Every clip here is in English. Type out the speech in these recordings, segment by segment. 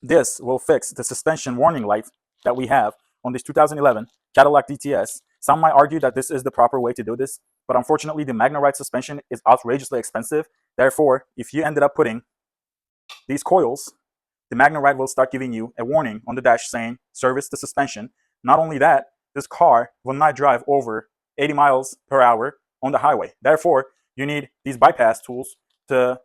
This will fix the suspension warning light that we have on this 2011 Cadillac DTS. Some might argue that this is the proper way to do this, but unfortunately the MagneRide suspension is outrageously expensive. Therefore, if you ended up putting these coils, the MagneRide will start giving you a warning on the dash saying service the suspension. Not only that, this car will not drive over 80 miles per hour on the highway. Therefore, you need these bypass tools to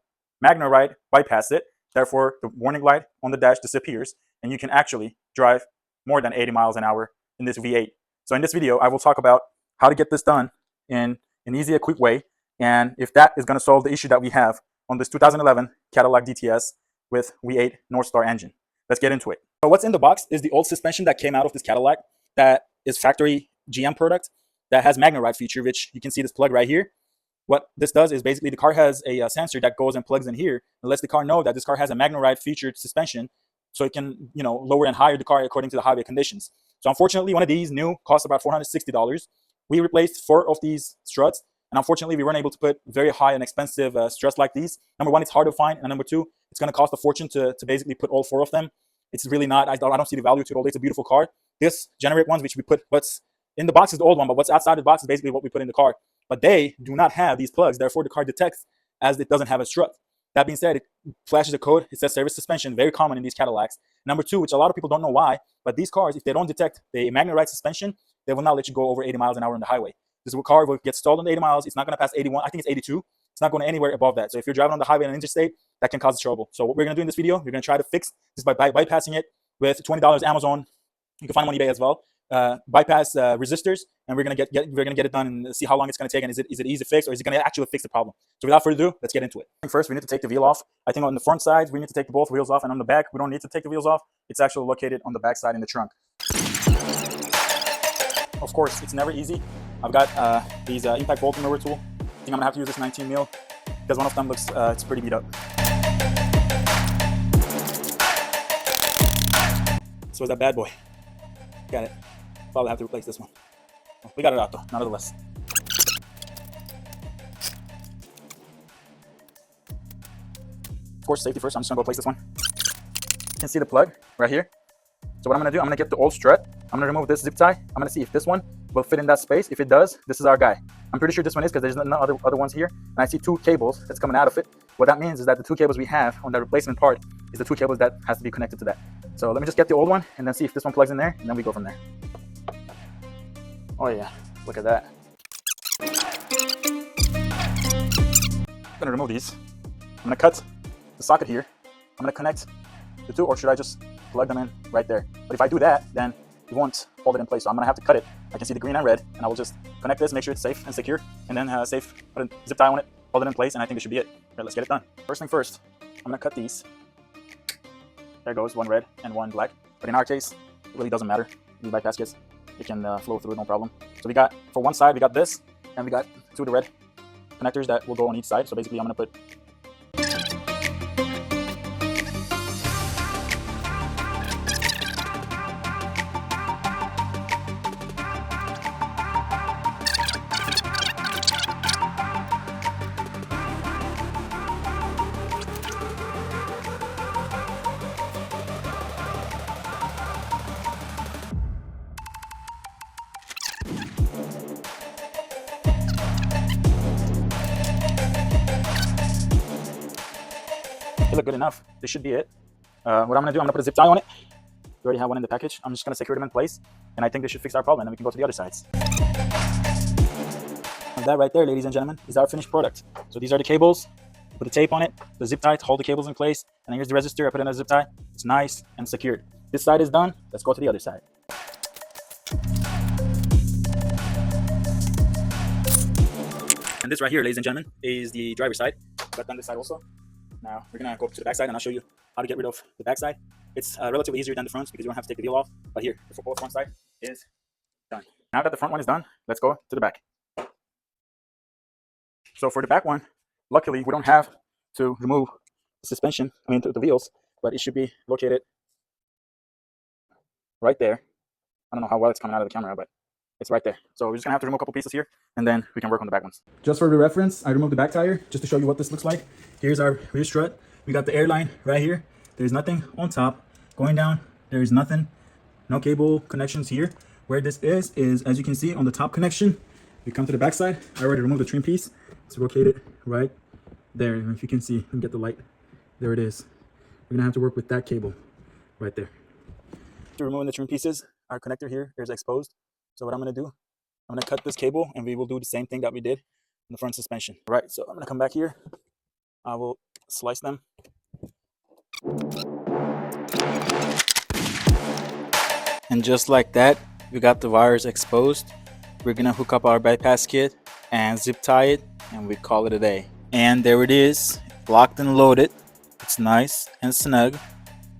MagneRide bypass it. Therefore, the warning light on the dash disappears and you can actually drive more than 80 miles an hour in this V8. So in this video, I will talk about how to get this done in an easy, quick way, and if that is going to solve the issue that we have on this 2011 Cadillac DTS with V8 Northstar engine. Let's get into it. So what's in the box is the old suspension that came out of this Cadillac that is factory GM product that has MagneRide feature, which you can see this plug right here. What this does is basically the car has a sensor that goes and plugs in here and lets the car know that this car has a MagneRide featured suspension, so it can, lower and higher the car according to the highway conditions. So unfortunately, one of these new costs about $460. We replaced 4 of these struts, and unfortunately, we weren't able to put very high and expensive struts like these. Number one, it's hard to find, and number two, it's going to cost a fortune to basically put all 4 of them. It's really not, I don't see the value to it all. It's a beautiful car. This Generate ones, which we put, what's in the box is the old one, but what's outside the box is basically what we put in the car. But they do not have these plugs. Therefore, the car detects as it doesn't have a strut. That being said, it flashes a code. It says service suspension, very common in these Cadillacs. Number two, which a lot of people don't know why, but these cars, if they don't detect the MagneRide suspension, they will not let you go over 80 miles an hour on the highway. This car will get stalled on 80 miles. It's not going to pass 81. I think it's 82. It's not going anywhere above that. So if you're driving on the highway and interstate, that can cause trouble. So what we're going to do in this video, we're going to try to fix this by bypassing it with $20 Amazon. You can find them on eBay as well. Bypass resistors, and we're gonna get it done and see how long it's gonna take, and is it easy fix, or is it gonna actually fix the problem? So without further ado, let's get into it. First, we need to take the wheel off. I think on the front side we need to take both wheels off, and on the back we don't need to take the wheels off. It's actually located on the back side in the trunk. Of course, it's never easy. I've got these impact bolt remover tool. I think I'm gonna have to use this 19 mil because one of them looks it's pretty beat up. So is that bad boy. Got it. Probably have to replace this one. We got it out though, nonetheless. Of course, safety first. I'm just gonna go place this one. You can see the plug right here. So what I'm gonna do, I'm gonna get the old strut. I'm gonna remove this zip tie. I'm gonna see if this one will fit in that space. If it does, this is our guy. I'm pretty sure this one is because there's no other ones here. And I see 2 cables that's coming out of it. What that means is that the 2 cables we have on that replacement part is the 2 cables that has to be connected to that. So let me just get the old one and then see if this one plugs in there, and then we go from there. Oh yeah, look at that. I'm gonna remove these. I'm gonna cut the socket here. I'm gonna connect the 2, or should I just plug them in right there? But if I do that, then it won't hold it in place. So I'm gonna have to cut it. I can see the green and red, and I will just connect this, make sure it's safe and secure, and then put a zip tie on it, hold it in place, and I think it should be it. Okay, let's get it done. First thing first, I'm gonna cut these. There goes, one red and one black. But in our case, it really doesn't matter. These bypass kits, it can flow through, no problem. So we got, for one side, we got this, and we got 2 of the red connectors that will go on each side. So basically, I'm gonna put they look good enough. This should be it. What I'm gonna do, I'm gonna put a zip tie on it. We already have one in the package. I'm just gonna secure them in place, and I think this should fix our problem, and then we can go to the other sides. And that right there, ladies and gentlemen, is our finished product. So these are the cables. Put a tape on it, the zip tie to hold the cables in place, and then here's the resistor. I put in a zip tie. It's nice and secured. This side is done. Let's go to the other side. And this right here, ladies and gentlemen, is the driver's side. Got done this side also. Now we're gonna go up to the back side, and I'll show you how to get rid of the back side. It's relatively easier than the front because you don't have to take the wheel off. But here, the front side is done. Now that the front one is done, let's go to the back. So for the back one, luckily we don't have to remove the suspension, the wheels, but it should be located right there. I don't know how well it's coming out of the camera, but it's right there. So we're just gonna have to remove a couple pieces here, and then we can work on the back ones. Just for the reference, I removed the back tire just to show you what this looks like. Here's our rear strut. We got the airline right here. There's nothing on top. Going down, there is nothing, no cable connections here. Where this is as you can see on the top connection. We come to the back side. I already removed the trim piece. It's located right there. And if you can see, you can get the light. There it is. We're gonna have to work with that cable right there. After removing the trim pieces, our connector here is exposed. So what I'm gonna do, I'm gonna cut this cable and we will do the same thing that we did in the front suspension. All right, so I'm gonna come back here. I will slice them. And just like that, we got the wires exposed. We're gonna hook up our bypass kit and zip tie it, and we call it a day. And there it is, locked and loaded. It's nice and snug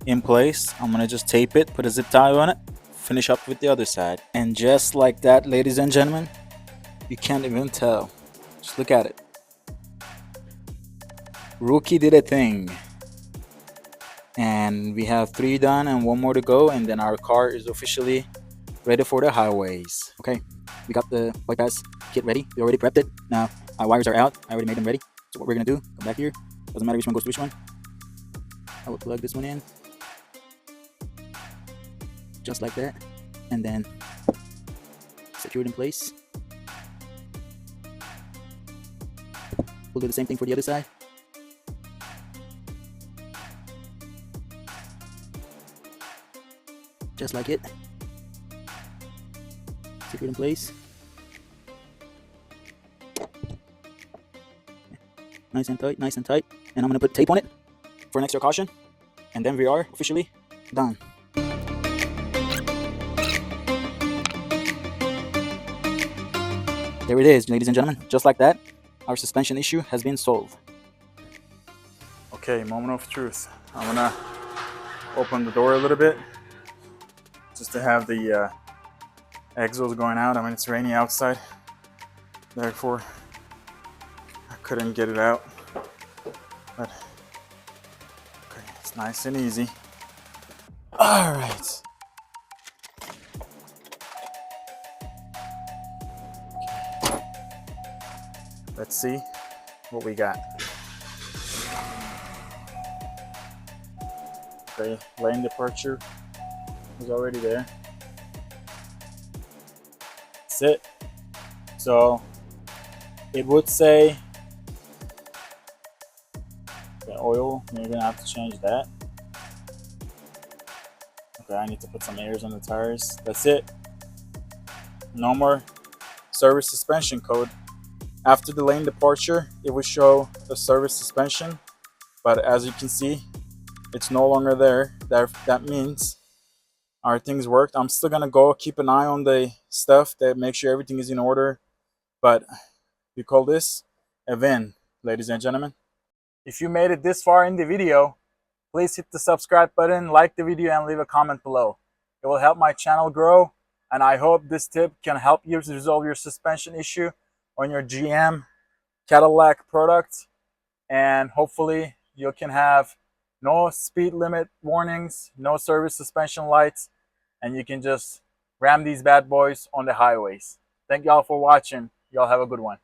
in place. I'm gonna just tape it, put a zip tie on it, finish up with the other side. And just like that, ladies and gentlemen, you can't even tell. Just look at it. Rookie did a thing. And we have 3 done and 1 more to go, and then our car is officially ready for the highways. Okay, we got the bypass kit ready. We already prepped it. Now our wires are out. I already made them ready. So what we're gonna do, come back here. Doesn't matter which one goes to which one. I will plug this one in. Just like that. And then secure it in place. We'll do the same thing for the other side. Just like it. Secure it in place. Nice and tight, nice and tight. And I'm gonna put tape on it for an extra caution. And then we are officially done. There it is, ladies and gentlemen. Just like that, our suspension issue has been solved. Okay, moment of truth. I'm gonna open the door a little bit just to have the exhaust going out. I mean, it's rainy outside, therefore I couldn't get it out. But okay, it's nice and easy. All right. Let's see what we got. Okay, lane departure is already there. That's it. So it would say the oil, you're gonna have to change that. Okay, I need to put some airs on the tires. That's it. No more service suspension code. After the lane departure, it will show the service suspension, but as you can see, it's no longer there. That means our things worked. I'm still gonna go keep an eye on the stuff to make sure everything is in order, but we call this a win, ladies and gentlemen. If you made it this far in the video, please hit the subscribe button, like the video, and leave a comment below. It will help my channel grow, and I hope this tip can help you to resolve your suspension issue on your GM Cadillac product, and hopefully you can have no speed limit warnings, no service suspension lights, and you can just ram these bad boys on the highways. Thank y'all for watching. Y'all have a good one.